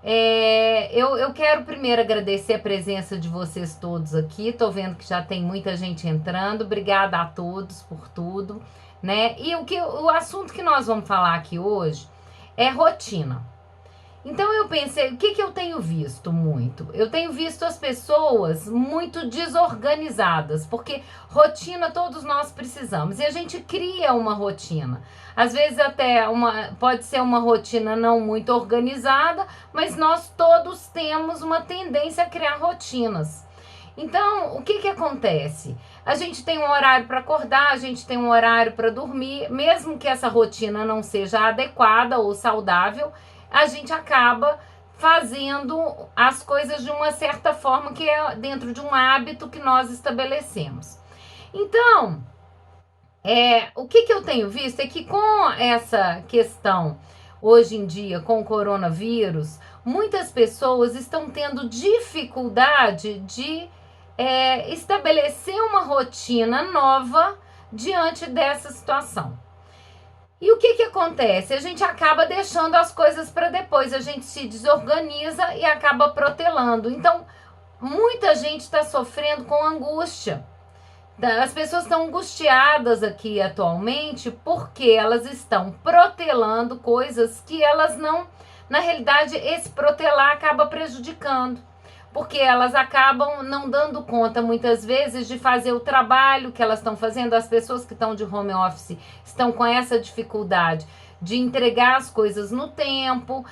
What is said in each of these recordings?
Eu quero primeiro agradecer a presença de vocês todos aqui. Tô vendo que já tem muita gente entrando. Obrigada a todos por tudo, né? E o assunto que nós vamos falar aqui hoje é rotina. Então eu pensei, o que que eu tenho visto muito? Eu tenho visto as pessoas muito desorganizadas, porque rotina todos nós precisamos e a gente cria uma rotina. Às vezes até pode ser uma rotina não muito organizada, mas nós todos temos uma tendência a criar rotinas. Então, o que que acontece? A gente tem um horário para acordar, a gente tem um horário para dormir, mesmo que essa rotina não seja adequada ou saudável, a gente acaba fazendo as coisas de uma certa forma que é dentro de um hábito que nós estabelecemos. Então, o que que eu tenho visto é que com essa questão hoje em dia com o coronavírus, muitas pessoas estão tendo dificuldade de estabelecer uma rotina nova diante dessa situação. E o que que acontece? A gente acaba deixando as coisas para depois, a gente se desorganiza e acaba protelando. Então, muita gente está sofrendo com angústia. As pessoas estão angustiadas aqui atualmente porque elas estão protelando coisas que elas não. Na realidade, esse protelar acaba prejudicando, porque elas acabam não dando conta muitas vezes de fazer o trabalho que elas estão fazendo. As pessoas que estão de home office estão com essa dificuldade de entregar as coisas no tempo.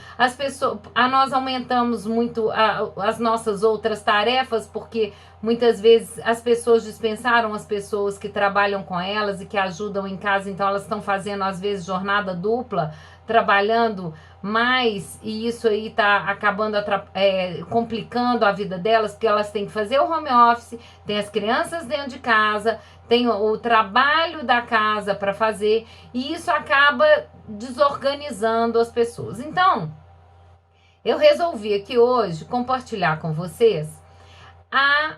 Nós aumentamos muito as nossas outras tarefas, porque muitas vezes as pessoas dispensaram as pessoas que trabalham com elas e que ajudam em casa, então elas estão fazendo às vezes jornada dupla, trabalhando mais, e isso aí tá acabando complicando a vida delas, porque elas têm que fazer o home office, tem as crianças dentro de casa, tem o trabalho da casa para fazer, e isso acaba desorganizando as pessoas. Então, eu resolvi aqui hoje compartilhar com vocês a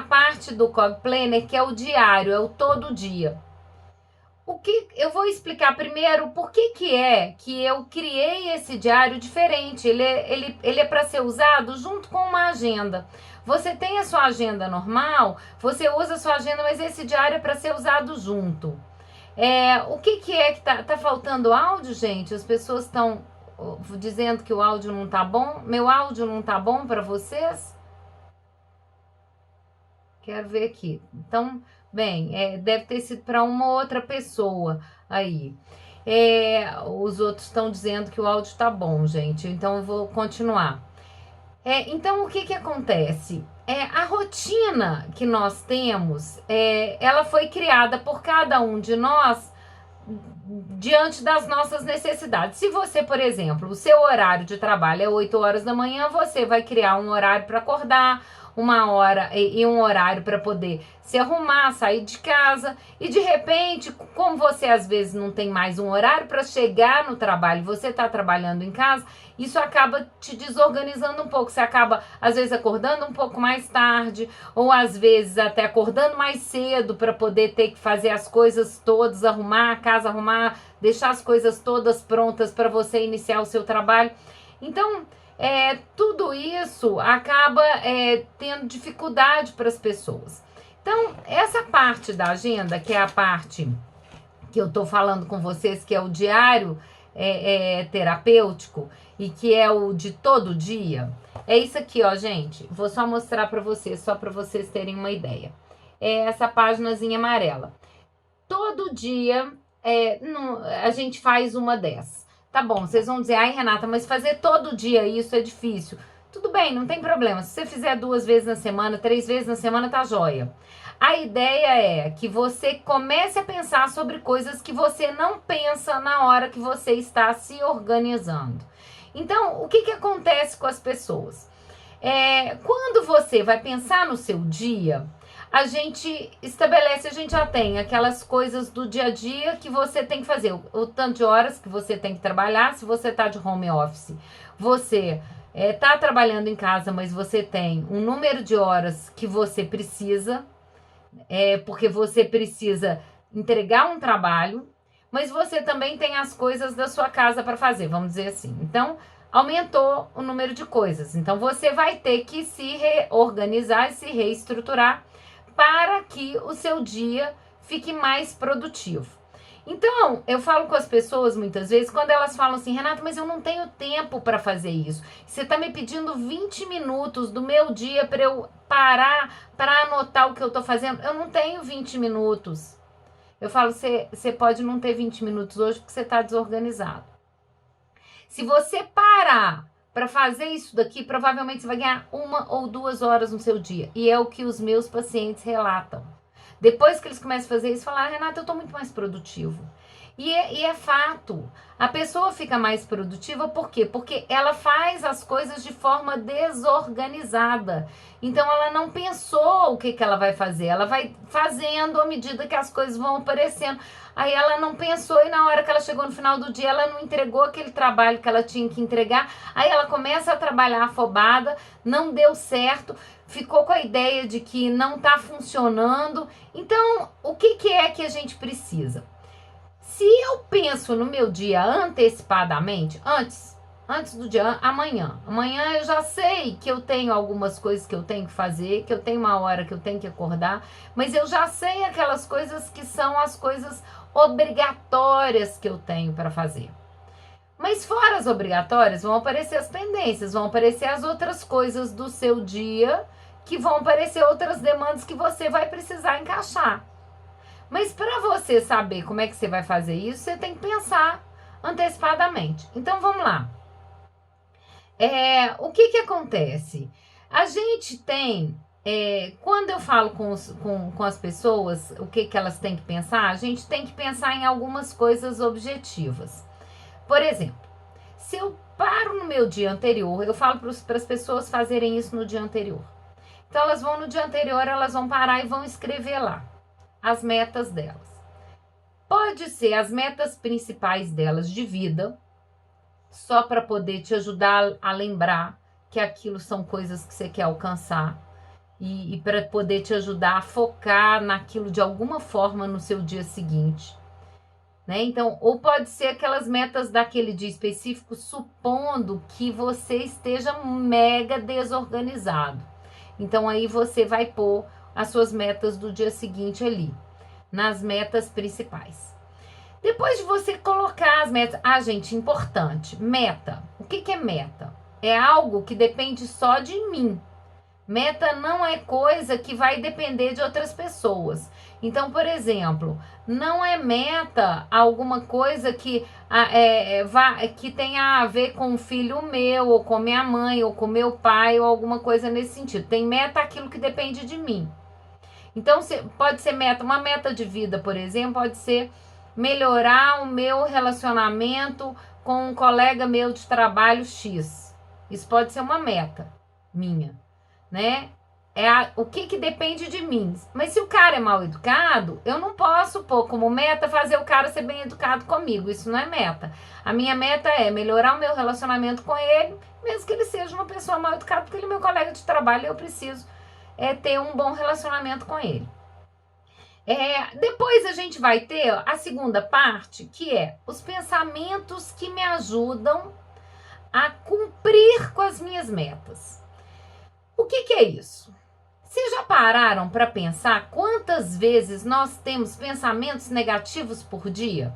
parte do Cog Planner, que é o diário, é o todo dia. O que eu vou explicar primeiro por que eu criei esse diário diferente. Ele é para ser usado junto com uma agenda. Você tem a sua agenda normal, você usa a sua agenda, mas esse diário é para ser usado junto. O que é que tá faltando áudio, gente? As pessoas estão dizendo que o áudio não tá bom. Meu áudio não tá bom para vocês? Quero ver aqui. Então, bem, deve ter sido para uma outra pessoa aí. Os outros estão dizendo que o áudio tá bom, gente. Então, eu vou continuar. Então, o que que acontece? A rotina que nós temos, ela foi criada por cada um de nós diante das nossas necessidades. Se você, por exemplo, o seu horário de trabalho é 8 horas da manhã, você vai criar um horário para acordar, uma hora e um horário para poder se arrumar, sair de casa, e de repente, como você às vezes não tem mais um horário para chegar no trabalho, você está trabalhando em casa, isso acaba te desorganizando um pouco. Você acaba às vezes acordando um pouco mais tarde, ou às vezes até acordando mais cedo para poder ter que fazer as coisas todas, arrumar a casa, deixar as coisas todas prontas para você iniciar o seu trabalho. Então, tudo isso acaba tendo dificuldade para as pessoas. Então, essa parte da agenda, que é a parte que eu tô falando com vocês, que é o diário terapêutico e que é o de todo dia, é isso aqui, ó, gente. Vou só mostrar para vocês, só para vocês terem uma ideia. É essa paginazinha amarela. Todo dia a gente faz uma dessas. Tá bom, vocês vão dizer, ai Renata, mas fazer todo dia isso é difícil. Tudo bem, não tem problema. Se você fizer 2 vezes na semana, 3 vezes na semana, tá joia. A ideia é que você comece a pensar sobre coisas que você não pensa na hora que você está se organizando. Então, o que que acontece com as pessoas? Quando você vai pensar no seu dia, a gente já tem aquelas coisas do dia a dia que você tem que fazer, o tanto de horas que você tem que trabalhar. Se você tá de home office, você tá trabalhando em casa, mas você tem um número de horas que você precisa, porque você precisa entregar um trabalho, mas você também tem as coisas da sua casa para fazer, vamos dizer assim. Então, aumentou o número de coisas. Então você vai ter que se reorganizar e se reestruturar para que o seu dia fique mais produtivo. Então, eu falo com as pessoas muitas vezes, quando elas falam assim, Renata, mas eu não tenho tempo para fazer isso. Você está me pedindo 20 minutos do meu dia para eu parar para anotar o que eu estou fazendo. Eu não tenho 20 minutos. Eu falo, você pode não ter 20 minutos hoje porque você está desorganizado. Se você parar para fazer isso daqui, provavelmente você vai ganhar 1 ou 2 horas no seu dia. E é o que os meus pacientes relatam. Depois que eles começam a fazer isso, falar, Renata, eu tô muito mais produtivo. E é fato. A pessoa fica mais produtiva por quê? Porque ela faz as coisas de forma desorganizada. Então ela não pensou o que ela vai fazer. Ela vai fazendo à medida que as coisas vão aparecendo. Aí ela não pensou e na hora que ela chegou no final do dia, ela não entregou aquele trabalho que ela tinha que entregar. Aí ela começa a trabalhar afobada, não deu certo, ficou com a ideia de que não está funcionando. Então, o que é que a gente precisa? Se eu penso no meu dia antecipadamente, antes do dia, amanhã eu já sei que eu tenho algumas coisas que eu tenho que fazer, que eu tenho uma hora que eu tenho que acordar, mas eu já sei aquelas coisas que são as coisas obrigatórias que eu tenho para fazer. Mas fora as obrigatórias, vão aparecer as pendências, vão aparecer as outras coisas do seu dia, que vão aparecer outras demandas que você vai precisar encaixar. Mas para você saber como é que você vai fazer isso, você tem que pensar antecipadamente. Então vamos lá. O que acontece? A gente tem, quando eu falo com as pessoas o que elas têm que pensar, a gente tem que pensar em algumas coisas objetivas. Por exemplo, se eu paro no meu dia anterior, eu falo para as pessoas fazerem isso no dia anterior. Então elas vão no dia anterior, elas vão parar e vão escrever lá as metas delas. Pode ser as metas principais delas de vida, só para poder te ajudar a lembrar que aquilo são coisas que você quer alcançar e para poder te ajudar a focar naquilo de alguma forma no seu dia seguinte. Né? Então, ou pode ser aquelas metas daquele dia específico, supondo que você esteja mega desorganizado. Então, aí você vai pôr as suas metas do dia seguinte ali, nas metas principais. Depois de você colocar as metas... gente, importante, meta. O que é meta? É algo que depende só de mim. Meta não é coisa que vai depender de outras pessoas. Então, por exemplo, não é meta alguma coisa que tenha a ver com um filho meu, ou com minha mãe, ou com meu pai, ou alguma coisa nesse sentido. Tem meta aquilo que depende de mim. Então, pode ser meta, uma meta de vida, por exemplo, pode ser melhorar o meu relacionamento com um colega meu de trabalho X. Isso pode ser uma meta minha, né? O que depende de mim. Mas se o cara é mal educado, eu não posso pôr como meta fazer o cara ser bem educado comigo. Isso não é meta. A minha meta é melhorar o meu relacionamento com ele, mesmo que ele seja uma pessoa mal educada, porque ele é meu colega de trabalho e eu preciso ter um bom relacionamento com ele. Depois a gente vai ter a segunda parte, que é os pensamentos que me ajudam a cumprir com as minhas metas. O que é isso? Vocês já pararam para pensar quantas vezes nós temos pensamentos negativos por dia?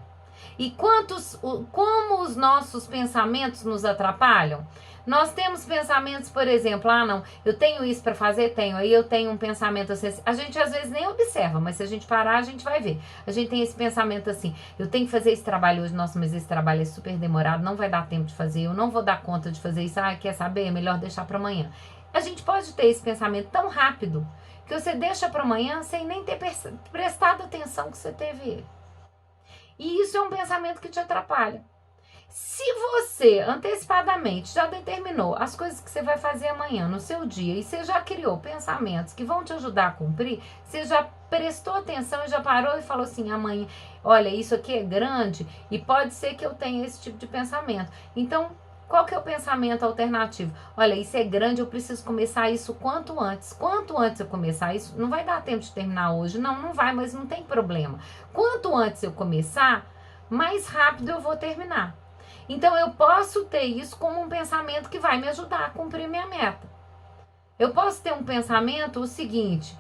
E como os nossos pensamentos nos atrapalham? Nós temos pensamentos, por exemplo, não, eu tenho isso para fazer, aí eu tenho um pensamento assim, a gente às vezes nem observa, mas se a gente parar, a gente vai ver. A gente tem esse pensamento assim, eu tenho que fazer esse trabalho hoje, nossa, mas esse trabalho é super demorado, não vai dar tempo de fazer, eu não vou dar conta de fazer isso, quer saber, é melhor deixar para amanhã. A gente pode ter esse pensamento tão rápido que você deixa para amanhã sem nem ter prestado atenção que você teve ele. E isso é um pensamento que te atrapalha. Se você antecipadamente já determinou as coisas que você vai fazer amanhã no seu dia e você já criou pensamentos que vão te ajudar a cumprir, você já prestou atenção e já parou e falou assim, amanhã, olha, isso aqui é grande e pode ser que eu tenha esse tipo de pensamento. Então, qual que é o pensamento alternativo? Olha, isso é grande, eu preciso começar isso quanto antes. Quanto antes eu começar isso, não vai dar tempo de terminar hoje. Não vai, mas não tem problema. Quanto antes eu começar, mais rápido eu vou terminar. Então eu posso ter isso como um pensamento que vai me ajudar a cumprir minha meta. Eu posso ter um pensamento o seguinte,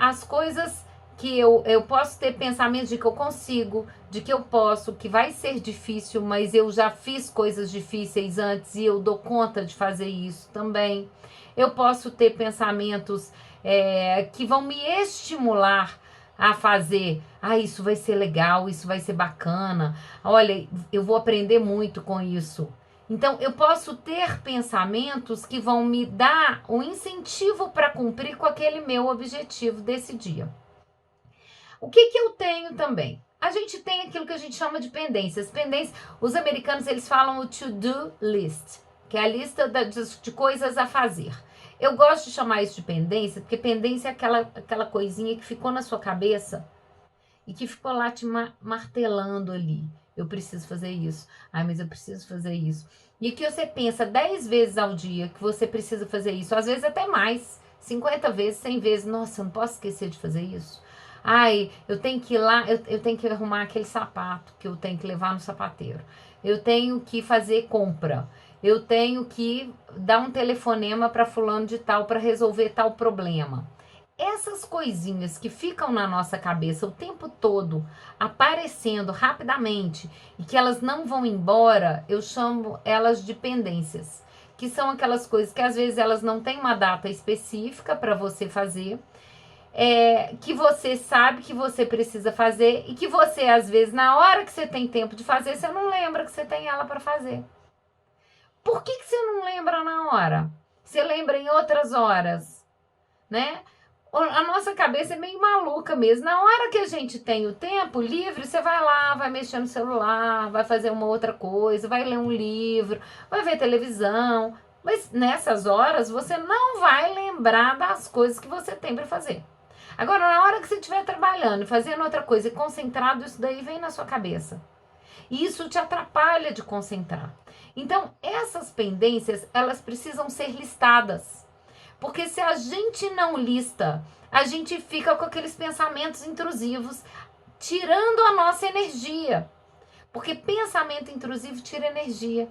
as coisas que eu posso ter pensamentos de que eu consigo, de que eu posso, que vai ser difícil, mas eu já fiz coisas difíceis antes e eu dou conta de fazer isso também. Eu posso ter pensamentos que vão me estimular a fazer. Ah, isso vai ser legal, isso vai ser bacana. Olha, eu vou aprender muito com isso. Então, eu posso ter pensamentos que vão me dar um incentivo para cumprir com aquele meu objetivo desse dia. O que eu tenho também? A gente tem aquilo que a gente chama de pendências. Pendências, os americanos, eles falam o to-do list, que é a lista de coisas a fazer. Eu gosto de chamar isso de pendência, porque pendência é aquela coisinha que ficou na sua cabeça e que ficou lá te martelando ali. Eu preciso fazer isso. Ai, mas eu preciso fazer isso. E que você pensa 10 vezes ao dia que você precisa fazer isso. Às vezes até mais. 50 vezes, 100 vezes. Nossa, eu não posso esquecer de fazer isso. Ai, eu tenho que ir lá, eu tenho que arrumar aquele sapato que eu tenho que levar no sapateiro. Eu tenho que fazer compra. Eu tenho que dar um telefonema para fulano de tal para resolver tal problema. Essas coisinhas que ficam na nossa cabeça o tempo todo, aparecendo rapidamente e que elas não vão embora, eu chamo elas de pendências, que são aquelas coisas que às vezes elas não têm uma data específica para você fazer, que você sabe que você precisa fazer e que você às vezes na hora que você tem tempo de fazer, você não lembra que você tem ela para fazer. Por que você não lembra na hora? Você lembra em outras horas, né? A nossa cabeça é meio maluca mesmo. Na hora que a gente tem o tempo livre, você vai lá, vai mexer no celular, vai fazer uma outra coisa, vai ler um livro, vai ver televisão. Mas nessas horas você não vai lembrar das coisas que você tem para fazer. Agora, na hora que você estiver trabalhando, fazendo outra coisa e concentrado, isso daí vem na sua cabeça. E isso te atrapalha de concentrar. Então, essas pendências, elas precisam ser listadas. Porque se a gente não lista, a gente fica com aqueles pensamentos intrusivos, tirando a nossa energia. Porque pensamento intrusivo tira energia.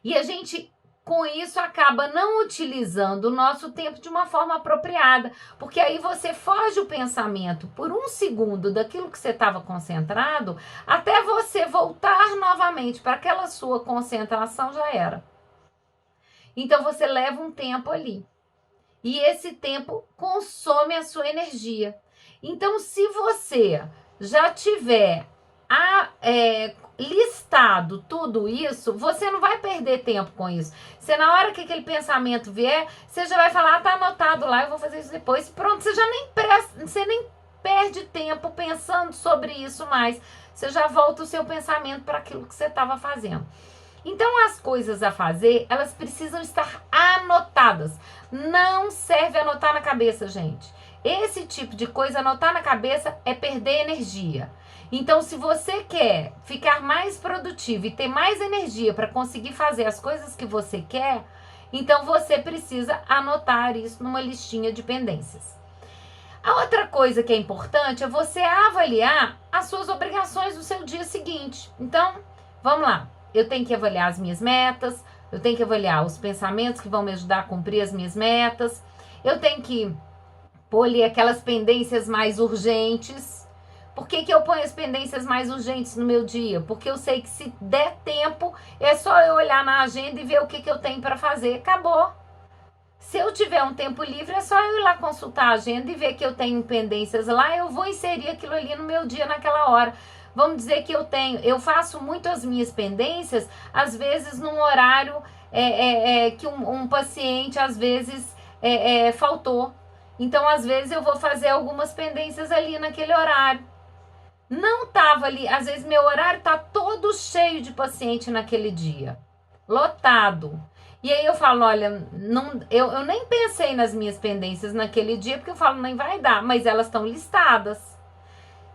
E a gente, com isso, acaba não utilizando o nosso tempo de uma forma apropriada. Porque aí você foge o pensamento por um segundo daquilo que você estava concentrado, até você voltar novamente para aquela sua concentração, já era. Então você leva um tempo ali. E esse tempo consome a sua energia. Então, se você já tiver listado tudo isso, você não vai perder tempo com isso. Você, na hora que aquele pensamento vier, você já vai falar, tá anotado lá, eu vou fazer isso depois. Pronto, você nem perde tempo pensando sobre isso mais. Você já volta o seu pensamento para aquilo que você estava fazendo. Então, as coisas a fazer, elas precisam estar anotadas. Não serve anotar na cabeça, gente. Esse tipo de coisa, anotar na cabeça, é perder energia. Então, se você quer ficar mais produtivo e ter mais energia para conseguir fazer as coisas que você quer, então você precisa anotar isso numa listinha de pendências. A outra coisa que é importante é você avaliar as suas obrigações do seu dia seguinte. Então, vamos lá. Eu tenho que avaliar as minhas metas, eu tenho que avaliar os pensamentos que vão me ajudar a cumprir as minhas metas, eu tenho que pôr ali aquelas pendências mais urgentes. Por que eu ponho as pendências mais urgentes no meu dia? Porque eu sei que se der tempo, é só eu olhar na agenda e ver o que eu tenho para fazer. Acabou. Se eu tiver um tempo livre, é só eu ir lá consultar a agenda e ver que eu tenho pendências lá, eu vou inserir aquilo ali no meu dia naquela hora. Vamos dizer que eu faço muito as minhas pendências, às vezes num horário que um paciente, às vezes, faltou. Então, às vezes, eu vou fazer algumas pendências ali naquele horário. Não estava ali, às vezes meu horário está todo cheio de paciente naquele dia, lotado. E aí eu falo, olha, eu nem pensei nas minhas pendências naquele dia, porque eu falo, nem vai dar, mas elas estão listadas.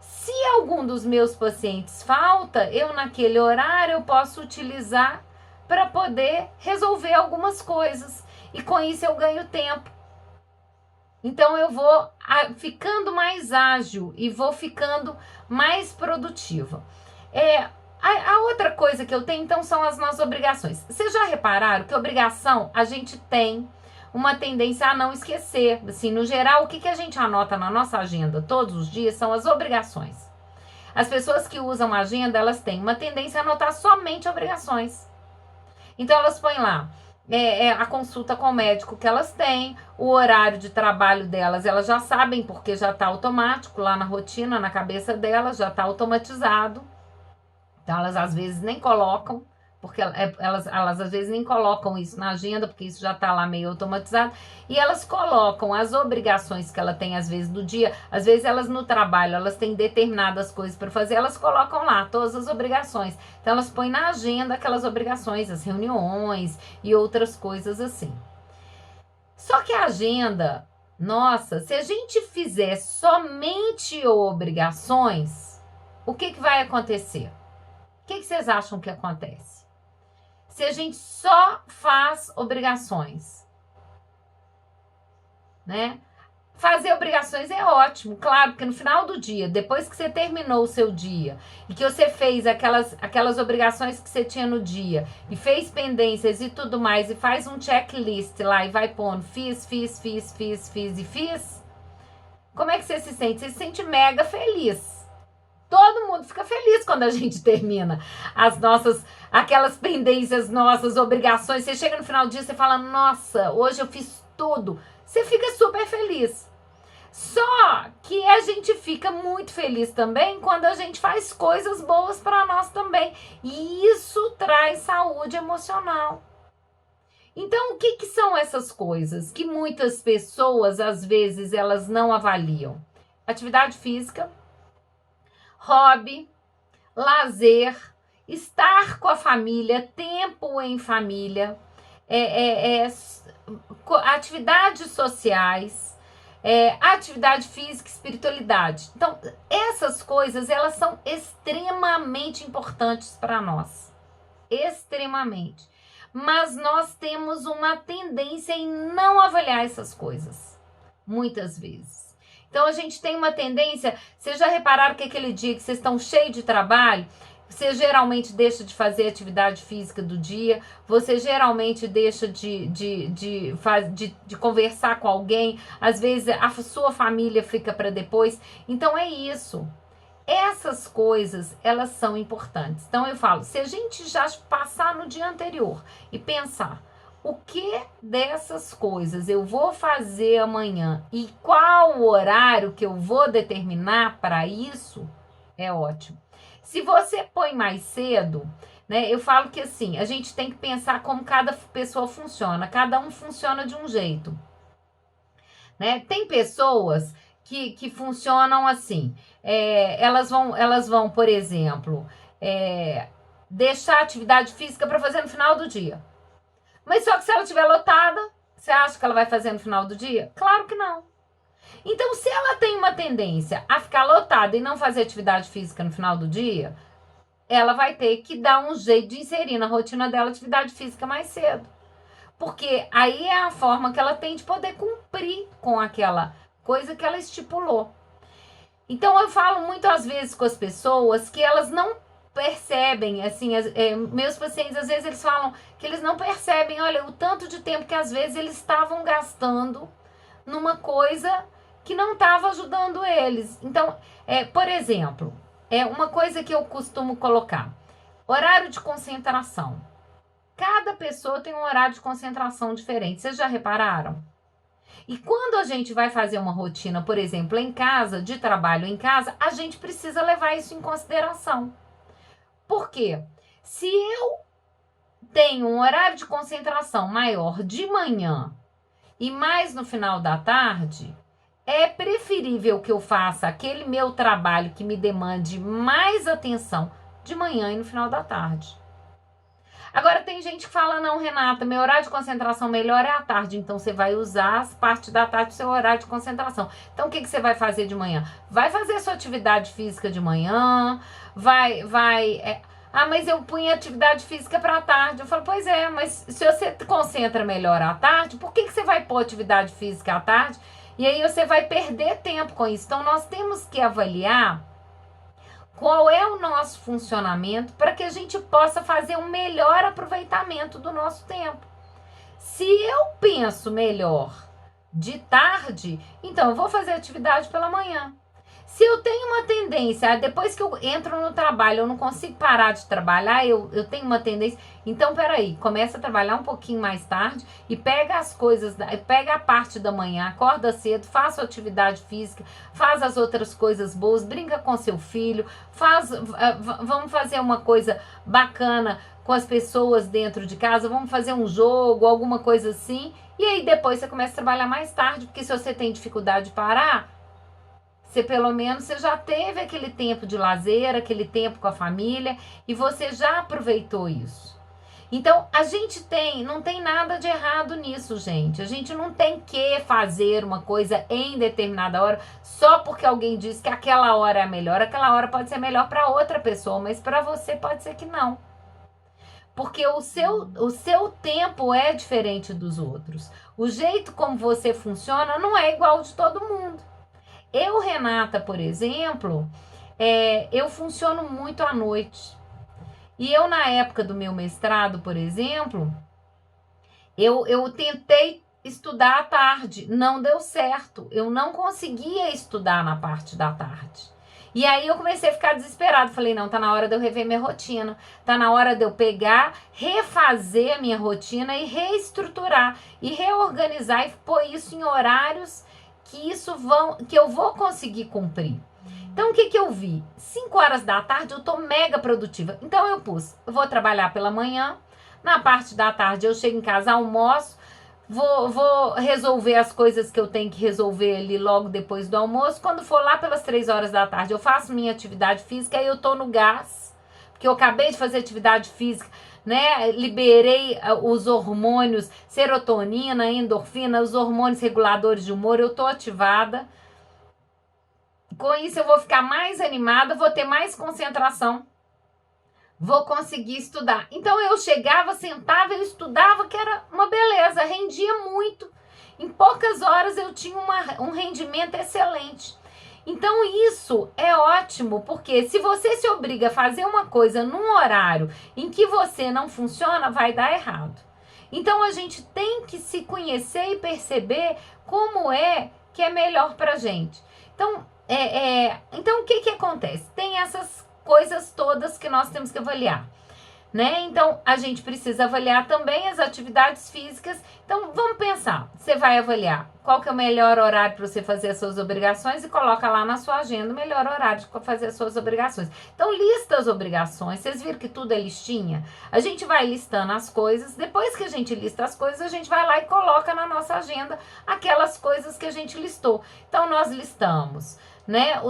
Se algum dos meus pacientes falta, eu naquele horário eu posso utilizar para poder resolver algumas coisas. E com isso eu ganho tempo. Então eu vou ficando mais ágil e vou ficando mais produtiva. A outra coisa que eu tenho, então, são as nossas obrigações. Vocês já repararam que obrigação a gente tem uma tendência a não esquecer. Assim, no geral, o que a gente anota na nossa agenda todos os dias são as obrigações. As pessoas que usam agenda, elas têm uma tendência a anotar somente obrigações. Então, elas põem lá a consulta com o médico que elas têm, o horário de trabalho delas, elas já sabem, porque já está automático lá na rotina, na cabeça delas, já está automatizado. Então, elas às vezes nem colocam, porque elas às vezes nem colocam isso na agenda, porque isso já está lá meio automatizado. E elas colocam as obrigações que ela tem, às vezes, do dia. Às vezes, elas no trabalho, elas têm determinadas coisas para fazer, elas colocam lá todas as obrigações. Então, elas põem na agenda aquelas obrigações, as reuniões e outras coisas assim. Só que a agenda, nossa, se a gente fizer somente obrigações, o que vai acontecer? O que vocês acham que acontece? Se a gente só faz obrigações, né? Fazer obrigações é ótimo, claro, porque no final do dia, depois que você terminou o seu dia e que você fez aquelas obrigações que você tinha no dia e fez pendências e tudo mais e faz um checklist lá e vai pondo fiz, como é que você se sente? Você se sente mega feliz. Todo mundo fica feliz quando a gente termina aquelas pendências nossas, obrigações. Você chega no final do dia e você fala, nossa, hoje eu fiz tudo. Você fica super feliz. Só que a gente fica muito feliz também quando a gente faz coisas boas para nós também. E isso traz saúde emocional. Então, o que são essas coisas que muitas pessoas, às vezes, elas não avaliam? Atividade física, hobby, lazer, estar com a família, tempo em família, atividades sociais, atividade física, espiritualidade. Então, essas coisas, elas são extremamente importantes para nós. Extremamente. Mas nós temos uma tendência em não avaliar essas coisas, muitas vezes. Então, a gente tem uma tendência... Vocês já repararam que aquele dia que vocês estão cheios de trabalho, você geralmente deixa de fazer atividade física do dia, você geralmente deixa de conversar com alguém, às vezes a sua família fica para depois. Então, é isso. Essas coisas, elas são importantes. Então, eu falo, se a gente já passar no dia anterior e pensar... O que dessas coisas eu vou fazer amanhã e qual o horário que eu vou determinar para isso, é ótimo. Se você põe mais cedo, né, eu falo que assim, a gente tem que pensar como cada pessoa funciona. Cada um funciona de um jeito. Né? Tem pessoas que funcionam assim. Elas vão, por exemplo, deixar a atividade física para fazer no final do dia. Mas só que se ela estiver lotada, você acha que ela vai fazer no final do dia? Claro que não. Então, se ela tem uma tendência a ficar lotada e não fazer atividade física no final do dia, ela vai ter que dar um jeito de inserir na rotina dela atividade física mais cedo. Porque aí é a forma que ela tem de poder cumprir com aquela coisa que ela estipulou. Então, eu falo muitas vezes com as pessoas que elas não percebem, assim, meus pacientes, às vezes eles falam que eles não percebem, olha, o tanto de tempo que às vezes eles estavam gastando numa coisa que não estava ajudando eles. Então, por exemplo, uma coisa que eu costumo colocar, horário de concentração. Cada pessoa tem um horário de concentração diferente, vocês já repararam? E quando a gente vai fazer uma rotina, por exemplo, em casa, de trabalho em casa, a gente precisa levar isso em consideração. Por quê? Se eu tenho um horário de concentração maior de manhã e mais no final da tarde, é preferível que eu faça aquele meu trabalho que me demande mais atenção de manhã e no final da tarde. Agora, tem gente que fala, não, Renata, meu horário de concentração melhor é à tarde. Então, você vai usar as partes da tarde do seu horário de concentração. Então, o que você vai fazer de manhã? Vai fazer sua atividade física de manhã, mas eu punha atividade física para a tarde. Eu falo, pois é, mas se você concentra melhor à tarde, por que você vai pôr atividade física à tarde? E aí você vai perder tempo com isso. Então, nós temos que avaliar qual é o nosso funcionamento para que a gente possa fazer um melhor aproveitamento do nosso tempo. Se eu penso melhor de tarde, então eu vou fazer atividade pela manhã. Se eu tenho uma tendência, depois que eu entro no trabalho, eu não consigo parar de trabalhar, eu tenho uma tendência. Então, peraí, começa a trabalhar um pouquinho mais tarde e pega as coisas, pega a parte da manhã, acorda cedo, faça atividade física, faz as outras coisas boas, brinca com seu filho, vamos fazer uma coisa bacana com as pessoas dentro de casa, vamos fazer um jogo, alguma coisa assim. E aí depois você começa a trabalhar mais tarde, porque se você tem dificuldade de parar, você pelo menos você já teve aquele tempo de lazer, aquele tempo com a família e você já aproveitou isso. Então, a gente não tem nada de errado nisso, gente. A gente não tem que fazer uma coisa em determinada hora só porque alguém diz que aquela hora é a melhor. Aquela hora pode ser melhor para outra pessoa, mas para você pode ser que não. Porque o seu tempo é diferente dos outros. O jeito como você funciona não é igual de todo mundo. Eu, Renata, por exemplo, eu funciono muito à noite. E eu, na época do meu mestrado, por exemplo, eu tentei estudar à tarde. Não deu certo. Eu não conseguia estudar na parte da tarde. E aí eu comecei a ficar desesperada. Falei, não, tá na hora de eu rever minha rotina. Tá na hora de eu pegar, refazer a minha rotina e reestruturar. E reorganizar e pôr isso em horários que eu vou conseguir cumprir. Então, o que eu vi? 5 horas da tarde eu tô mega produtiva. Então, eu vou trabalhar pela manhã. Na parte da tarde eu chego em casa, almoço. Vou resolver as coisas que eu tenho que resolver ali logo depois do almoço. Quando for lá pelas 3 horas da tarde, eu faço minha atividade física e eu tô no gás. Porque eu acabei de fazer atividade física, né? Liberei os hormônios, serotonina, endorfina, os hormônios reguladores de humor, eu tô ativada. Com isso eu vou ficar mais animada, vou ter mais concentração, vou conseguir estudar. Então eu chegava, sentava, eu estudava, que era uma beleza, rendia muito. Em poucas horas eu tinha um rendimento excelente. Então isso é ótimo, porque se você se obriga a fazer uma coisa num horário em que você não funciona, vai dar errado. Então a gente tem que se conhecer e perceber como é que é melhor pra gente. Então, então o que acontece? Tem essas coisas todas que nós temos que avaliar, né? Então, a gente precisa avaliar também as atividades físicas. Então, vamos pensar. Você vai avaliar qual que é o melhor horário para você fazer as suas obrigações e coloca lá na sua agenda o melhor horário para fazer as suas obrigações. Então, lista as obrigações. Vocês viram que tudo é listinha? A gente vai listando as coisas. Depois que a gente lista as coisas, a gente vai lá e coloca na nossa agenda aquelas coisas que a gente listou. Então, nós listamos, né,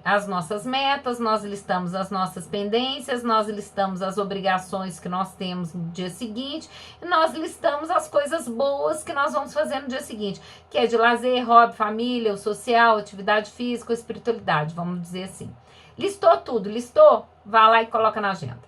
as nossas metas, nós listamos as nossas pendências, nós listamos as obrigações que nós temos no dia seguinte, e nós listamos as coisas boas que nós vamos fazer no dia seguinte, que é de lazer, hobby, família, o social, atividade física, espiritualidade, vamos dizer assim. Listou tudo, listou? Vá lá e coloca na agenda.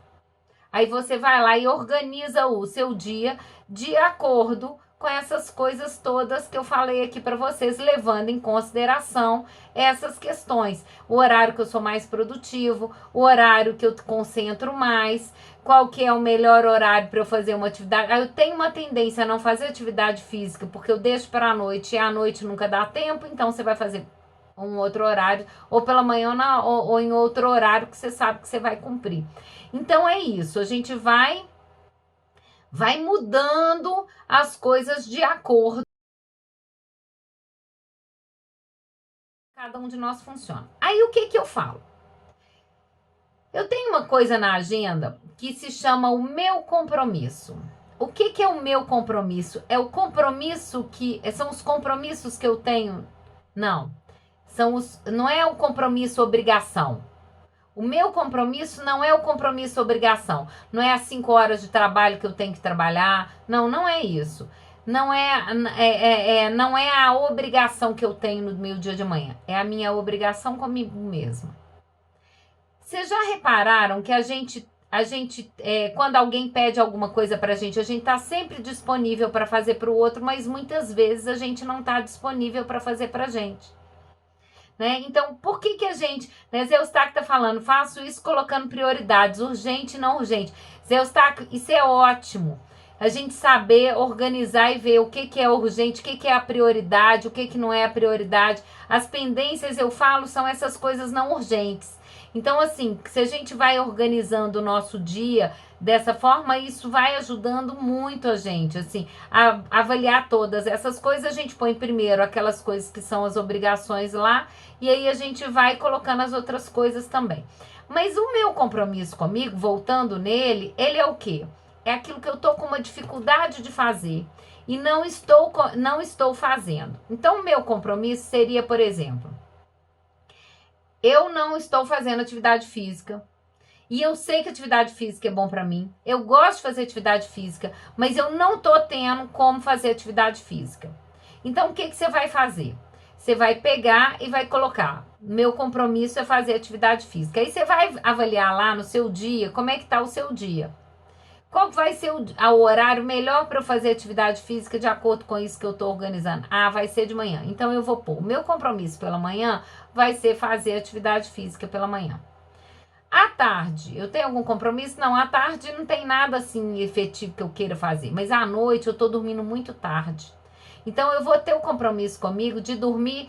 Aí você vai lá e organiza o seu dia de acordo com essas coisas todas que eu falei aqui para vocês, levando em consideração essas questões. O horário que eu sou mais produtivo, o horário que eu concentro mais, qual que é o melhor horário para eu fazer uma atividade. Eu tenho uma tendência a não fazer atividade física, porque eu deixo para a noite e à noite nunca dá tempo, então você vai fazer um outro horário, ou pela manhã ou em outro horário que você sabe que você vai cumprir. Então é isso, a gente vai mudando as coisas de acordo com cada um de nós funciona. Aí o que eu falo? Eu tenho uma coisa na agenda que se chama o meu compromisso. O que é o meu compromisso? É o compromisso são os compromissos que eu tenho? Não. Não é o compromisso obrigação. O meu compromisso não é o compromisso obrigação. Não é as 5 horas de trabalho que eu tenho que trabalhar. Não é isso. Não é a obrigação que eu tenho no meu dia de manhã. É a minha obrigação comigo mesma. Vocês já repararam que a gente quando alguém pede alguma coisa pra gente, a gente tá sempre disponível para fazer pro outro, mas muitas vezes a gente não tá disponível para fazer pra gente. né? Então, por que a gente, né, Zé Eustáquio tá falando, faço isso colocando prioridades, urgente e não urgente. Zé Eustáquio, isso é ótimo. A gente saber organizar e ver o que é urgente, o que é a prioridade, o que não é a prioridade. As pendências, eu falo, são essas coisas não urgentes. Então, assim, se a gente vai organizando o nosso dia dessa forma, isso vai ajudando muito a gente, assim, a avaliar todas essas coisas. A gente põe primeiro aquelas coisas que são as obrigações lá, e aí a gente vai colocando as outras coisas também. Mas o meu compromisso comigo, voltando nele, ele é o quê? É aquilo que eu tô com uma dificuldade de fazer e não estou fazendo. Então, o meu compromisso seria, por exemplo, eu não estou fazendo atividade física. E eu sei que atividade física é bom para mim. Eu gosto de fazer atividade física, mas eu não tô tendo como fazer atividade física. Então, o que você vai fazer? Você vai pegar e vai colocar: meu compromisso é fazer atividade física. Aí você vai avaliar lá no seu dia, como é que tá o seu dia. Qual vai ser o horário melhor para eu fazer atividade física de acordo com isso que eu estou organizando? Ah, vai ser de manhã. Então, eu vou pôr: o meu compromisso pela manhã vai ser fazer atividade física pela manhã. À tarde, eu tenho algum compromisso? Não, à tarde não tem nada assim efetivo que eu queira fazer. Mas à noite eu tô dormindo muito tarde. Então eu vou ter o compromisso comigo de dormir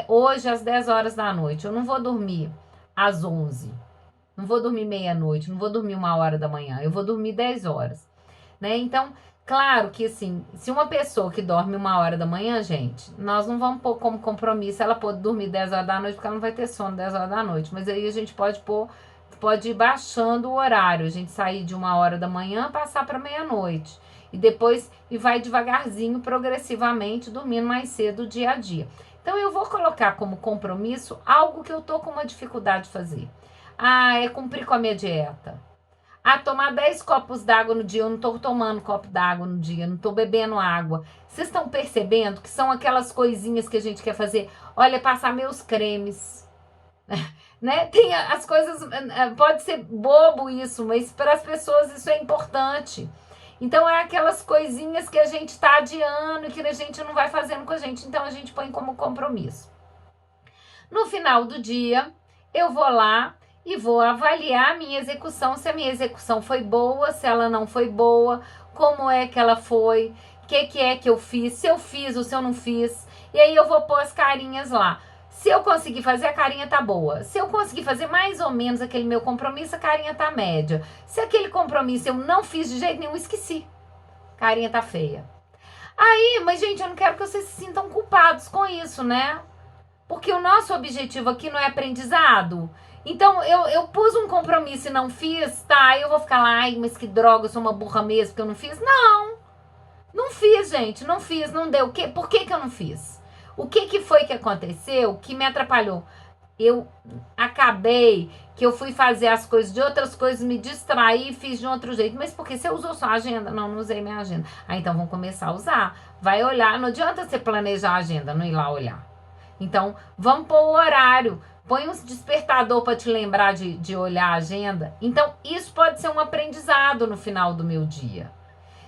hoje às 10 horas da noite. Eu não vou dormir às 11. Não vou dormir meia-noite, não vou dormir 1 hora da manhã. Eu vou dormir 10 horas, né? Então, claro que assim, se uma pessoa que dorme 1 hora da manhã, gente, nós não vamos pôr como compromisso ela pode dormir 10 horas da noite, porque ela não vai ter sono 10 horas da noite. Mas aí a gente pode ir baixando o horário, a gente sair de 1 hora da manhã, passar para meia-noite. E depois vai devagarzinho, progressivamente, dormindo mais cedo dia a dia. Então eu vou colocar como compromisso algo que eu tô com uma dificuldade de fazer. Ah, é cumprir com a minha dieta. Ah, tomar 10 copos d'água no dia. Eu não tô tomando copo d'água no dia, não tô bebendo água. Vocês estão percebendo que são aquelas coisinhas que a gente quer fazer? Olha, passar meus cremes. Né? Tem as coisas, pode ser bobo isso, mas para as pessoas isso é importante. Então é aquelas coisinhas que a gente está adiando e que a gente não vai fazendo com a gente, então a gente põe como compromisso. No final do dia, eu vou lá e vou avaliar a minha execução, se a minha execução foi boa, se ela não foi boa, como é que ela foi, o que é que eu fiz, se eu fiz ou se eu não fiz, e aí eu vou pôr as carinhas lá. Se eu conseguir fazer, a carinha tá boa. Se eu conseguir fazer mais ou menos aquele meu compromisso, a carinha tá média. Se aquele compromisso eu não fiz de jeito nenhum, esqueci. A carinha tá feia. Aí, mas gente, eu não quero que vocês se sintam culpados com isso, né? Porque o nosso objetivo aqui não é aprendizado. Então, eu pus um compromisso e não fiz, tá? Aí eu vou ficar lá: ai, mas que droga, eu sou uma burra mesmo porque eu não fiz. Não fiz, gente, não fiz, não deu. Por que eu não fiz? O que foi que aconteceu que me atrapalhou? Eu acabei que eu fui fazer as coisas de outras coisas, me distraí e fiz de um outro jeito. Mas porque você usou sua agenda? Não usei minha agenda. Ah, então vamos começar a usar. Vai olhar, não adianta você planejar a agenda, não ir lá olhar. Então, vamos pôr o horário. Põe um despertador para te lembrar de olhar a agenda. Então, isso pode ser um aprendizado no final do meu dia.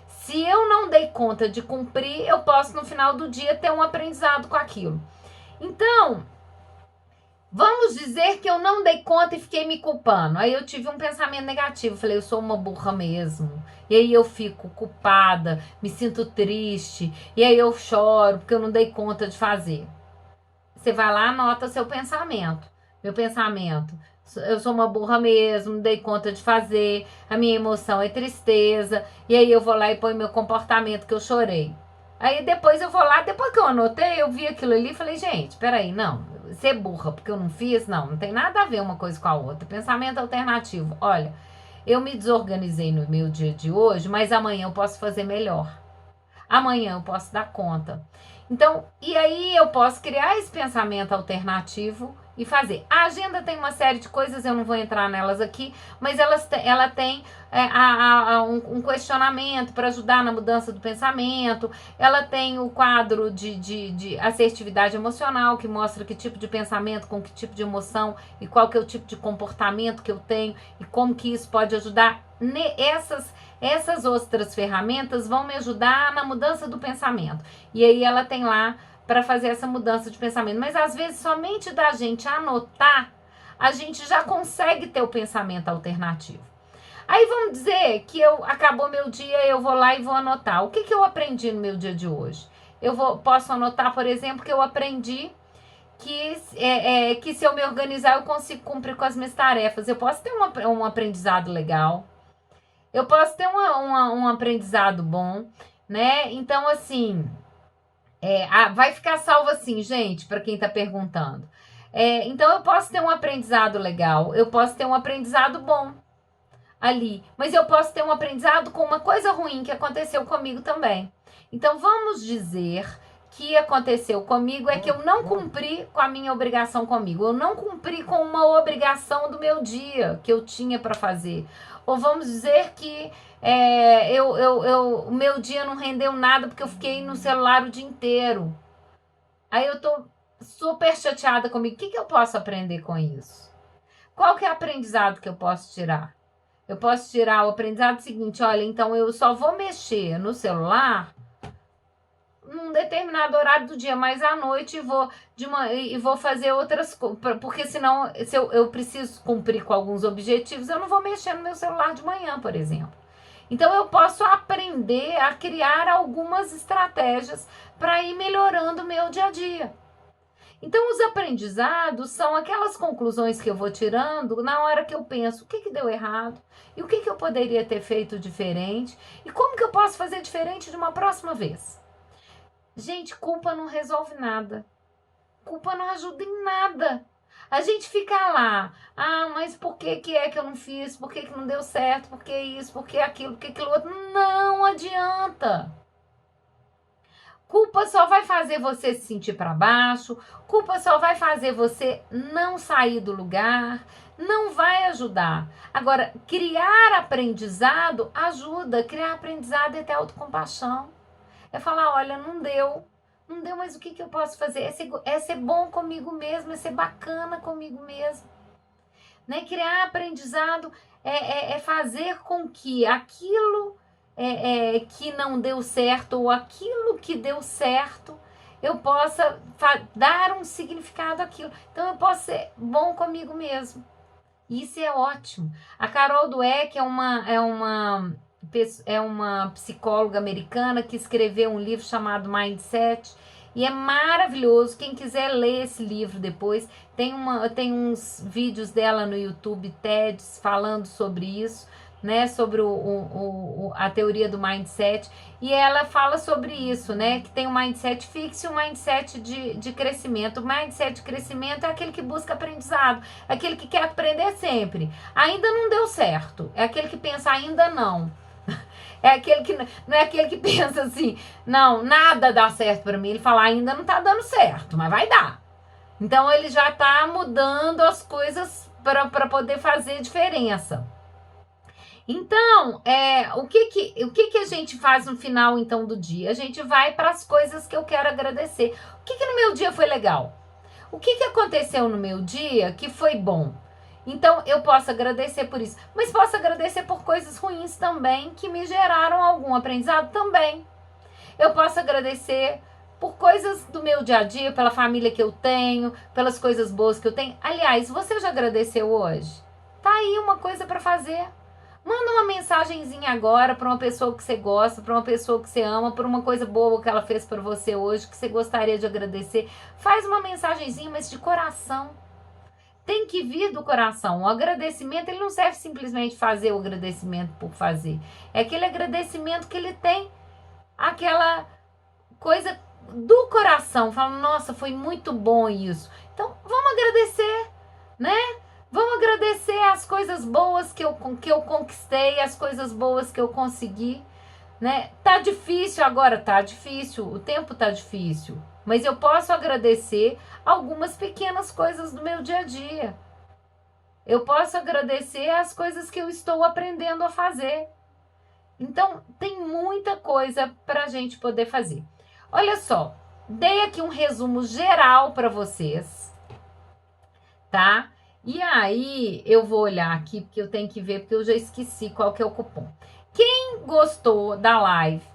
Se eu não dei conta de cumprir, eu posso no final do dia ter um aprendizado com aquilo. Então, vamos dizer que eu não dei conta e fiquei me culpando. Aí eu tive um pensamento negativo. Falei: eu sou uma burra mesmo. E aí eu fico culpada, me sinto triste. E aí eu choro porque eu não dei conta de fazer. Você vai lá, anota seu pensamento. Meu pensamento: eu sou uma burra mesmo, não dei conta de fazer, a minha emoção é tristeza, e aí eu vou lá e ponho meu comportamento que eu chorei. Aí depois eu vou lá, depois que eu anotei, eu vi aquilo ali e falei: gente, peraí, não, ser burra porque eu não fiz, não tem nada a ver uma coisa com a outra. Pensamento alternativo: olha, eu me desorganizei no meu dia de hoje, mas amanhã eu posso fazer melhor. Amanhã eu posso dar conta. Então, e aí eu posso criar esse pensamento alternativo e fazer. A agenda tem uma série de coisas, eu não vou entrar nelas aqui, mas ela tem um questionamento para ajudar na mudança do pensamento. Ela tem o quadro de assertividade emocional, que mostra que tipo de pensamento, com que tipo de emoção e qual que é o tipo de comportamento que eu tenho e como que isso pode ajudar. Essas outras ferramentas vão me ajudar na mudança do pensamento. E aí ela tem lá para fazer essa mudança de pensamento. Mas às vezes somente da gente anotar, a gente já consegue ter o pensamento alternativo. Aí vamos dizer que acabou meu dia, eu vou lá e vou anotar. O que eu aprendi no meu dia de hoje? Posso anotar, por exemplo, que eu aprendi que se eu me organizar, eu consigo cumprir com as minhas tarefas. Eu posso ter um aprendizado legal. Eu posso ter um aprendizado bom, né? Então, assim, vai ficar salvo assim, gente, para quem tá perguntando. Então, eu posso ter um aprendizado legal, eu posso ter um aprendizado bom ali, mas eu posso ter um aprendizado com uma coisa ruim que aconteceu comigo também. Então, vamos dizer que aconteceu comigo é que eu não cumpri com a minha obrigação comigo, eu não cumpri com uma obrigação do meu dia que eu tinha para fazer. Ou vamos dizer que o meu dia não rendeu nada porque eu fiquei no celular o dia inteiro. Aí eu tô super chateada comigo. O que eu posso aprender com isso? Qual que é o aprendizado que eu posso tirar? Eu posso tirar o aprendizado seguinte, olha, então eu só vou mexer no celular num determinado horário do dia, mas à noite vou fazer outras coisas, porque senão se eu preciso cumprir com alguns objetivos, eu não vou mexer no meu celular de manhã, por exemplo. Então eu posso aprender a criar algumas estratégias para ir melhorando o meu dia a dia. Então, os aprendizados são aquelas conclusões que eu vou tirando na hora que eu penso o que deu errado e o que eu poderia ter feito diferente e como que eu posso fazer diferente de uma próxima vez. Gente, culpa não resolve nada. Culpa não ajuda em nada. A gente fica lá, mas por que é que eu não fiz? Por que não deu certo? Por que isso? Por que aquilo? Por que aquilo outro? Não adianta. Culpa só vai fazer você se sentir para baixo, culpa só vai fazer você não sair do lugar, não vai ajudar. Agora, criar aprendizado ajuda. Criar aprendizado é ter autocompaixão. É falar, olha, não deu, mas o que eu posso fazer? É ser bom comigo mesmo, é ser bacana comigo mesmo. Né? Criar aprendizado é fazer com que aquilo que não deu certo ou aquilo que deu certo, eu possa dar um significado àquilo. Então, eu posso ser bom comigo mesmo. Isso é ótimo. A Carol Dweck é uma psicóloga americana que escreveu um livro chamado Mindset e é maravilhoso. Quem quiser ler esse livro depois, tem uns vídeos dela no YouTube, TEDs, falando sobre isso, né, sobre a teoria do mindset, e ela fala sobre isso, né, que tem um mindset fixo e um mindset de crescimento. O mindset de crescimento é aquele que busca aprendizado, é aquele que quer aprender sempre. Ainda não deu certo, é aquele que pensa ainda não. É aquele que não é aquele que pensa assim, não, nada dá certo para mim. Ele fala, ainda não tá dando certo, mas vai dar. Então ele já tá mudando as coisas para poder fazer diferença. Então, o que a gente faz no final, então, do dia? A gente vai para as coisas que eu quero agradecer. O que no meu dia foi legal? O que aconteceu no meu dia que foi bom? Então, eu posso agradecer por isso. Mas posso agradecer por coisas ruins também, que me geraram algum aprendizado também. Eu posso agradecer por coisas do meu dia a dia, pela família que eu tenho, pelas coisas boas que eu tenho. Aliás, você já agradeceu hoje? Tá aí uma coisa para fazer. Manda uma mensagenzinha agora para uma pessoa que você gosta, para uma pessoa que você ama, por uma coisa boa que ela fez por você hoje, que você gostaria de agradecer. Faz uma mensagenzinha, mas de coração. Tem que vir do coração. O agradecimento, ele não serve simplesmente fazer o agradecimento por fazer. É aquele agradecimento que ele tem aquela coisa do coração. Fala, nossa, foi muito bom isso. Então, vamos agradecer, né? Vamos agradecer as coisas boas que eu conquistei, as coisas boas que eu consegui, né? Tá difícil agora, tá difícil, o tempo tá difícil, mas eu posso agradecer algumas pequenas coisas do meu dia a dia. Eu posso agradecer as coisas que eu estou aprendendo a fazer. Então, tem muita coisa para a gente poder fazer. Olha só, dei aqui um resumo geral para vocês, tá? E aí, eu vou olhar aqui, porque eu tenho que ver, porque eu já esqueci qual que é o cupom. Quem gostou da live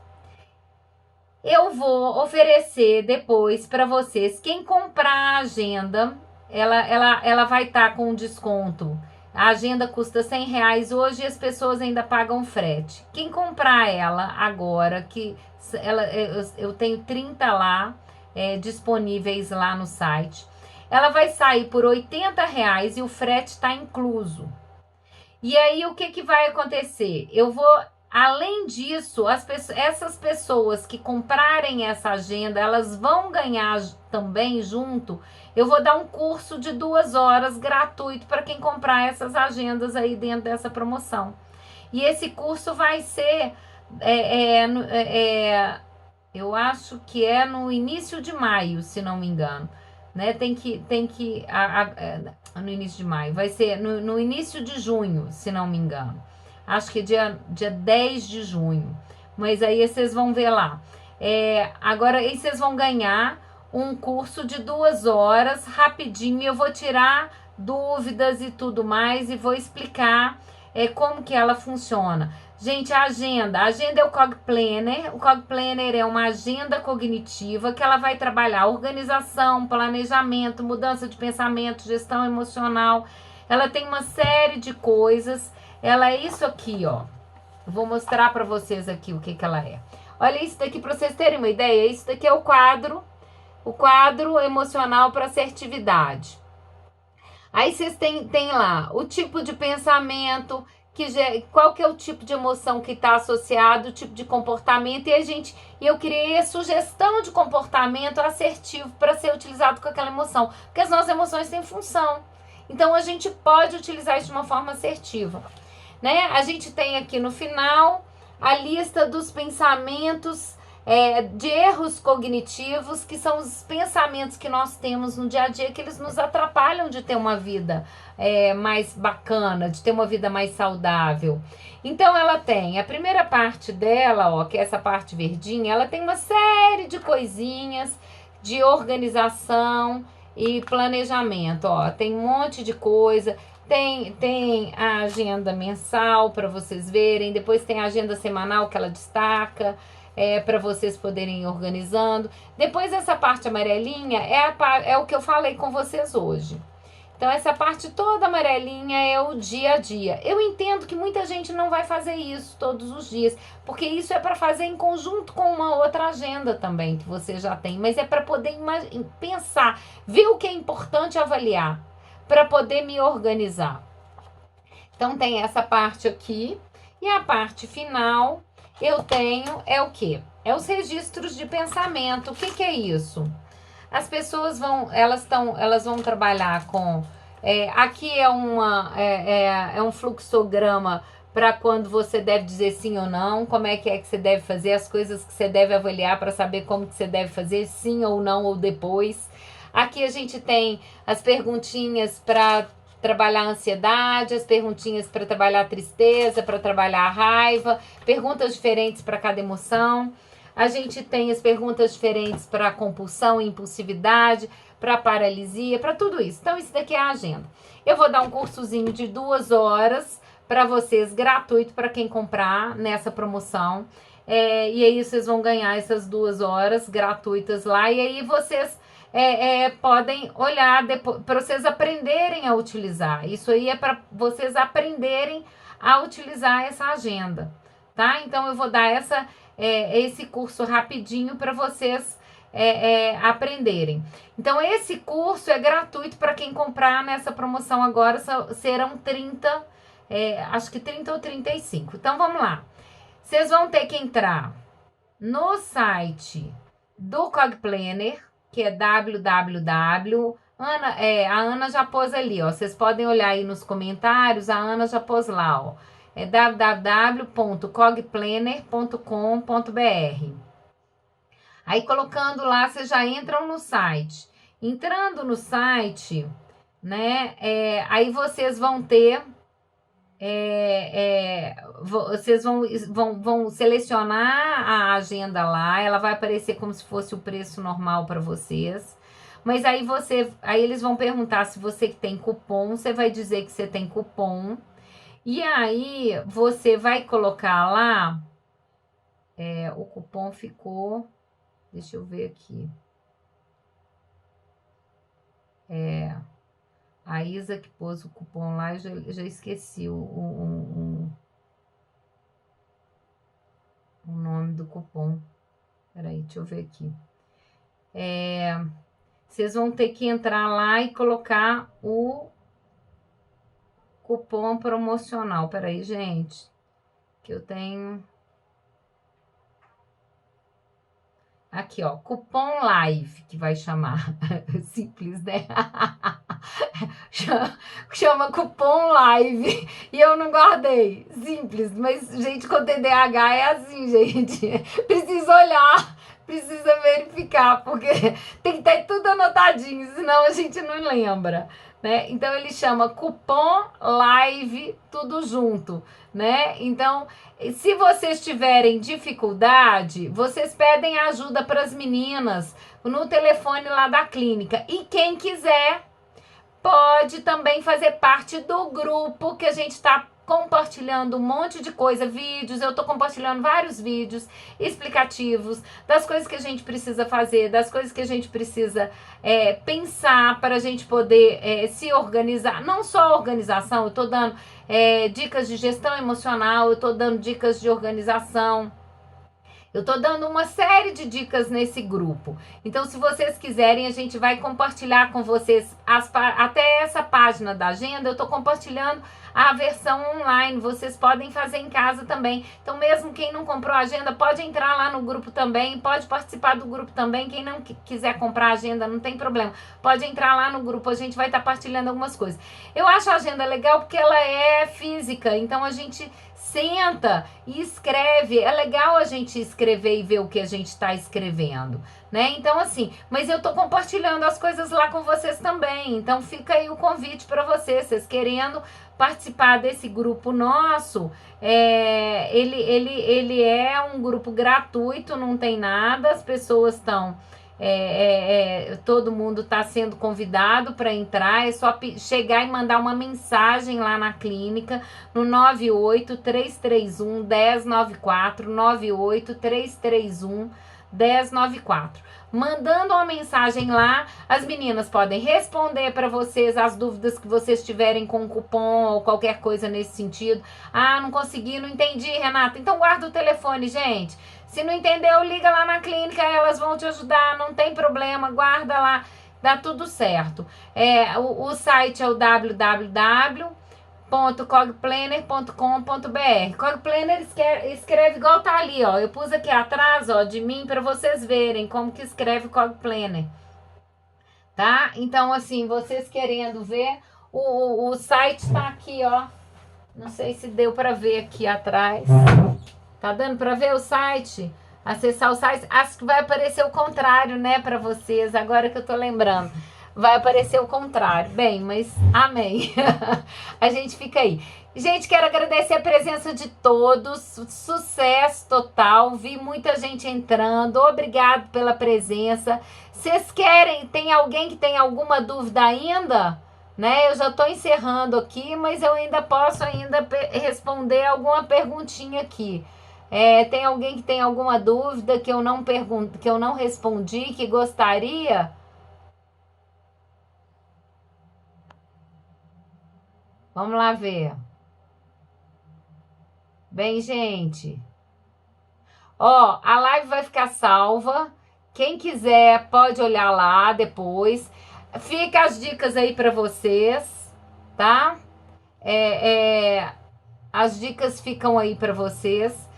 Eu vou oferecer depois para vocês. Quem comprar a agenda, ela vai estar com um desconto. A agenda custa R$ 100 hoje e as pessoas ainda pagam frete. Quem comprar ela agora, que eu tenho 30 lá disponíveis lá no site, ela vai sair por R$ 80 e o frete está incluso. E aí, o que vai acontecer? Eu vou, além disso, essas pessoas que comprarem essa agenda, elas vão ganhar também junto. Eu vou dar um curso de 2 horas gratuito para quem comprar essas agendas aí dentro dessa promoção. E esse curso vai ser, eu acho que é no início de maio, se não me engano. Né? No início de maio, vai ser no início de junho, se não me engano. Acho que é dia 10 de junho. Mas aí vocês vão ver lá. Agora aí vocês vão ganhar um curso de 2 horas, rapidinho. Eu vou tirar dúvidas e tudo mais e vou explicar como que ela funciona. Gente, a agenda é o Cog Planner. O Cog Planner é uma agenda cognitiva que ela vai trabalhar organização, planejamento, mudança de pensamento, gestão emocional. Ela tem uma série de coisas. Ela é isso aqui, ó. Vou mostrar para vocês aqui o que ela é. Olha isso daqui para vocês terem uma ideia. Isso daqui é o quadro emocional para assertividade. Aí vocês têm lá o tipo de pensamento, qual que é o tipo de emoção que está associado, o tipo de comportamento, e eu criei a sugestão de comportamento assertivo para ser utilizado com aquela emoção, porque as nossas emoções têm função. Então a gente pode utilizar isso de uma forma assertiva, né? A gente tem aqui no final a lista dos pensamentos de erros cognitivos, que são os pensamentos que nós temos no dia a dia, que eles nos atrapalham de ter uma vida mais bacana, de ter uma vida mais saudável. Então ela tem a primeira parte dela, ó, que é essa parte verdinha, ela tem uma série de coisinhas de organização e planejamento, ó, tem um monte de coisa. Tem a agenda mensal para vocês verem, depois tem a agenda semanal que ela destaca, para vocês poderem ir organizando. Depois essa parte amarelinha é o que eu falei com vocês hoje. Então essa parte toda amarelinha é o dia a dia. Eu entendo que muita gente não vai fazer isso todos os dias, porque isso é para fazer em conjunto com uma outra agenda também que você já tem, mas é para poder pensar, ver o que é importante avaliar, para poder me organizar. Então tem essa parte aqui e a parte final eu tenho o quê? É os registros de pensamento. O que é isso? As pessoas elas vão trabalhar com aqui é um fluxograma para quando você deve dizer sim ou não, como é que você deve fazer, as coisas que você deve avaliar para saber como que você deve fazer, sim ou não ou depois. Aqui a gente tem as perguntinhas para trabalhar a ansiedade, as perguntinhas para trabalhar a tristeza, para trabalhar a raiva, perguntas diferentes para cada emoção. A gente tem as perguntas diferentes para compulsão e impulsividade, para paralisia, para tudo isso. Então, isso daqui é a agenda. Eu vou dar um cursozinho de 2 horas para vocês, gratuito para quem comprar nessa promoção. E aí vocês vão ganhar essas 2 horas gratuitas lá. E aí vocês podem olhar para vocês aprenderem a utilizar. Isso aí é para vocês aprenderem a utilizar essa agenda, tá? Então eu vou dar esse curso rapidinho para vocês aprenderem. Então esse curso é gratuito para quem comprar nessa promoção agora, serão 30, acho que 30 ou 35. Então vamos lá. Vocês vão ter que entrar no site do Cog Planner, que é www. A Ana já pôs ali, ó. Vocês podem olhar aí nos comentários, a Ana já pôs lá, ó. É www.cogplanner.com.br. Aí colocando lá, vocês já entram no site. Entrando no site, né? Aí vocês vão ter vocês vão selecionar a agenda lá, ela vai aparecer como se fosse o preço normal para vocês. Mas aí eles vão perguntar se você tem cupom, você vai dizer que você tem cupom. E aí você vai colocar lá, o cupom ficou Deixa eu ver aqui. A Isa que pôs o cupom lá, eu já esqueci o nome do cupom. Peraí, deixa eu ver aqui. Vocês vão ter que entrar lá e colocar o cupom promocional. Peraí, gente, que eu tenho... Aqui, ó, cupom live, que vai chamar. Simples, né? Chama cupom live. E eu não guardei. Simples, mas gente com TDAH é assim, gente. Precisa olhar, precisa verificar, porque tem que ter tudo anotadinho, senão a gente não lembra, né? Então ele chama cupom live, tudo junto, né? Então, se vocês tiverem dificuldade, vocês pedem ajuda para as meninas no telefone lá da clínica. E quem quiser pode também fazer parte do grupo que a gente está compartilhando um monte de coisa, vídeos. Eu tô compartilhando vários vídeos explicativos das coisas que a gente precisa fazer, das coisas que a gente precisa pensar para a gente poder se organizar. Não só organização, eu tô dando dicas de gestão emocional, eu tô dando dicas de organização. Eu tô dando uma série de dicas nesse grupo. Então, se vocês quiserem, a gente vai compartilhar com vocês até essa página da agenda. Eu tô compartilhando a versão online. Vocês podem fazer em casa também. Então, mesmo quem não comprou a agenda, pode entrar lá no grupo também. Pode participar do grupo também. Quem não quiser comprar a agenda, não tem problema. Pode entrar lá no grupo. A gente vai estar partilhando algumas coisas. Eu acho a agenda legal porque ela é física. Então, a gente senta e escreve. É legal a gente escrever e ver o que a gente está escrevendo, né? Então, assim, mas eu tô compartilhando as coisas lá com vocês também. Então, fica aí o convite para vocês querendo participar desse grupo nosso. Ele é um grupo gratuito, não tem nada, as pessoas estão... todo mundo está sendo convidado para entrar. É só chegar e mandar uma mensagem lá na clínica no 98-331-1094, 98-331-1094. Mandando uma mensagem lá, as meninas podem responder para vocês as dúvidas que vocês tiverem com o cupom ou qualquer coisa nesse sentido. Ah, não consegui, não entendi, Renata. Então guarda o telefone, gente. Se não entendeu, liga lá na clínica, elas vão te ajudar, não tem problema, guarda lá, dá tudo certo. O site é o www.cogplanner.com.br. Cogplanner escreve igual tá ali, ó. Eu pus aqui atrás, ó, de mim para vocês verem como que escreve Cogplanner. Tá? Então, assim, vocês querendo ver, o site tá aqui, ó. Não sei se deu para ver aqui atrás. Tá dando para ver o site? Acessar o site? Acho que vai aparecer o contrário, né, para vocês, agora que eu tô lembrando. Vai aparecer o contrário. Bem, mas amém. A gente fica aí. Gente, quero agradecer a presença de todos. Sucesso total. Vi muita gente entrando. Obrigado pela presença. Vocês querem? Tem alguém que tem alguma dúvida ainda? Né? Eu já estou encerrando aqui, mas eu ainda posso responder alguma perguntinha aqui. Tem alguém que tem alguma dúvida que eu não respondi, que gostaria? Vamos lá ver. Bem, gente. Ó, a live vai ficar salva. Quem quiser pode olhar lá depois. Fica as dicas aí para vocês, tá? As dicas ficam aí para vocês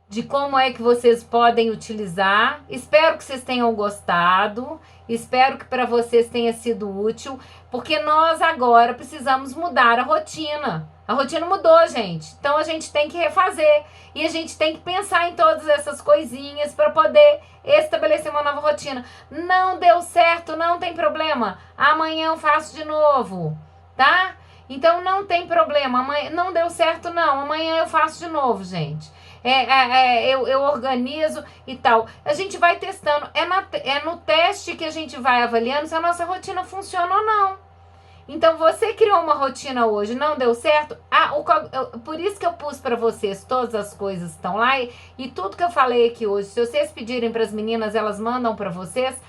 de como é que vocês podem utilizar. Espero que vocês tenham gostado. Espero que para vocês tenha sido útil, porque nós agora precisamos mudar a rotina. A rotina mudou, gente. Então a gente tem que refazer e a gente tem que pensar em todas essas coisinhas para poder estabelecer uma nova rotina. Não deu certo, não tem problema. Amanhã eu faço de novo, tá? Então não tem problema. Amanhã não deu certo, não. Amanhã eu faço de novo, gente. Eu organizo e tal. A gente vai testando. É no teste que a gente vai avaliando se a nossa rotina funciona ou não. Então, você criou uma rotina hoje, não deu certo? Por isso que eu pus para vocês, todas as coisas estão lá e tudo que eu falei aqui hoje, se vocês pedirem para as meninas, elas mandam para vocês,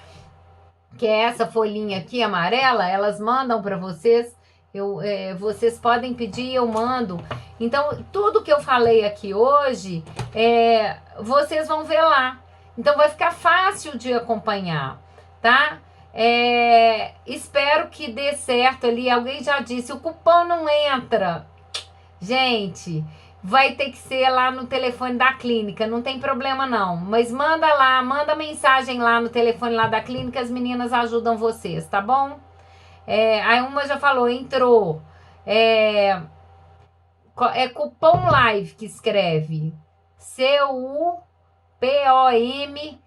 que é essa folhinha aqui amarela, elas mandam para vocês. Vocês podem pedir, eu mando. Então, tudo que eu falei aqui hoje, vocês vão ver lá. Então, vai ficar fácil de acompanhar, tá? Espero que dê certo ali. Alguém já disse, o cupom não entra. Gente, vai ter que ser lá no telefone da clínica, não tem problema não. Mas manda lá, manda mensagem lá no telefone lá da clínica, as meninas ajudam vocês, tá bom? Aí uma já falou, entrou. É cupom live que escreve. CUPOMLIVE.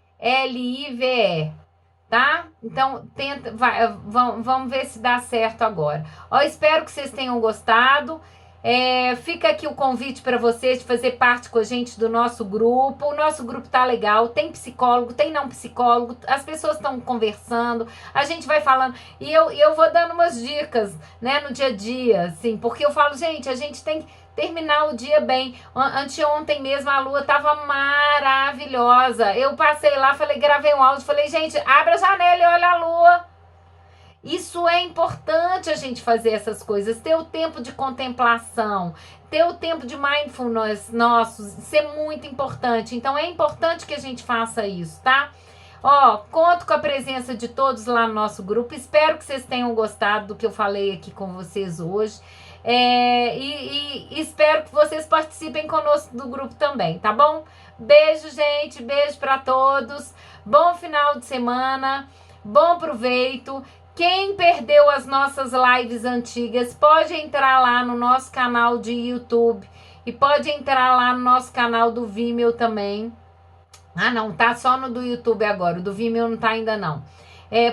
Tá? Então, vamos ver se dá certo agora. Espero que vocês tenham gostado. Fica aqui o convite para vocês de fazer parte com a gente do nosso grupo. O nosso grupo tá legal, tem psicólogo, tem não psicólogo, as pessoas estão conversando, a gente vai falando, e eu vou dando umas dicas, né, no dia a dia, assim, porque eu falo, gente, a gente tem que terminar o dia bem. Anteontem mesmo a lua tava maravilhosa, eu passei lá, gravei um áudio, falei, gente, abre a janela e olha a lua. Isso é importante a gente fazer essas coisas, ter o tempo de contemplação, ter o tempo de mindfulness nosso, isso é muito importante. Então é importante que a gente faça isso, tá? Conto com a presença de todos lá no nosso grupo, espero que vocês tenham gostado do que eu falei aqui com vocês hoje. E espero que vocês participem conosco do grupo também, tá bom? Beijo, gente, beijo para todos, bom final de semana, bom proveito. Quem perdeu as nossas lives antigas, pode entrar lá no nosso canal de YouTube e pode entrar lá no nosso canal do Vimeo também. Não, tá só no do YouTube agora, o do Vimeo não tá ainda não.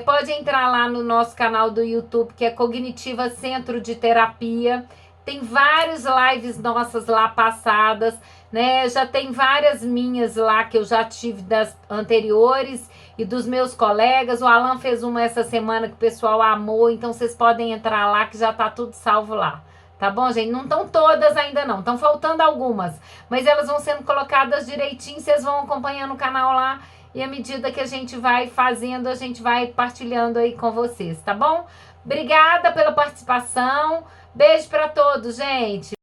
Pode entrar lá no nosso canal do YouTube, que é Cognitiva Centro de Terapia. Tem várias lives nossas lá passadas, né? Já tem várias minhas lá que eu já tive das anteriores e dos meus colegas. O Alan fez uma essa semana que o pessoal amou, então vocês podem entrar lá que já tá tudo salvo lá. Tá bom, gente? Não estão todas ainda não, estão faltando algumas, mas elas vão sendo colocadas direitinho, vocês vão acompanhando o canal lá e à medida que a gente vai fazendo, a gente vai partilhando aí com vocês, tá bom? Obrigada pela participação, beijo para todos, gente!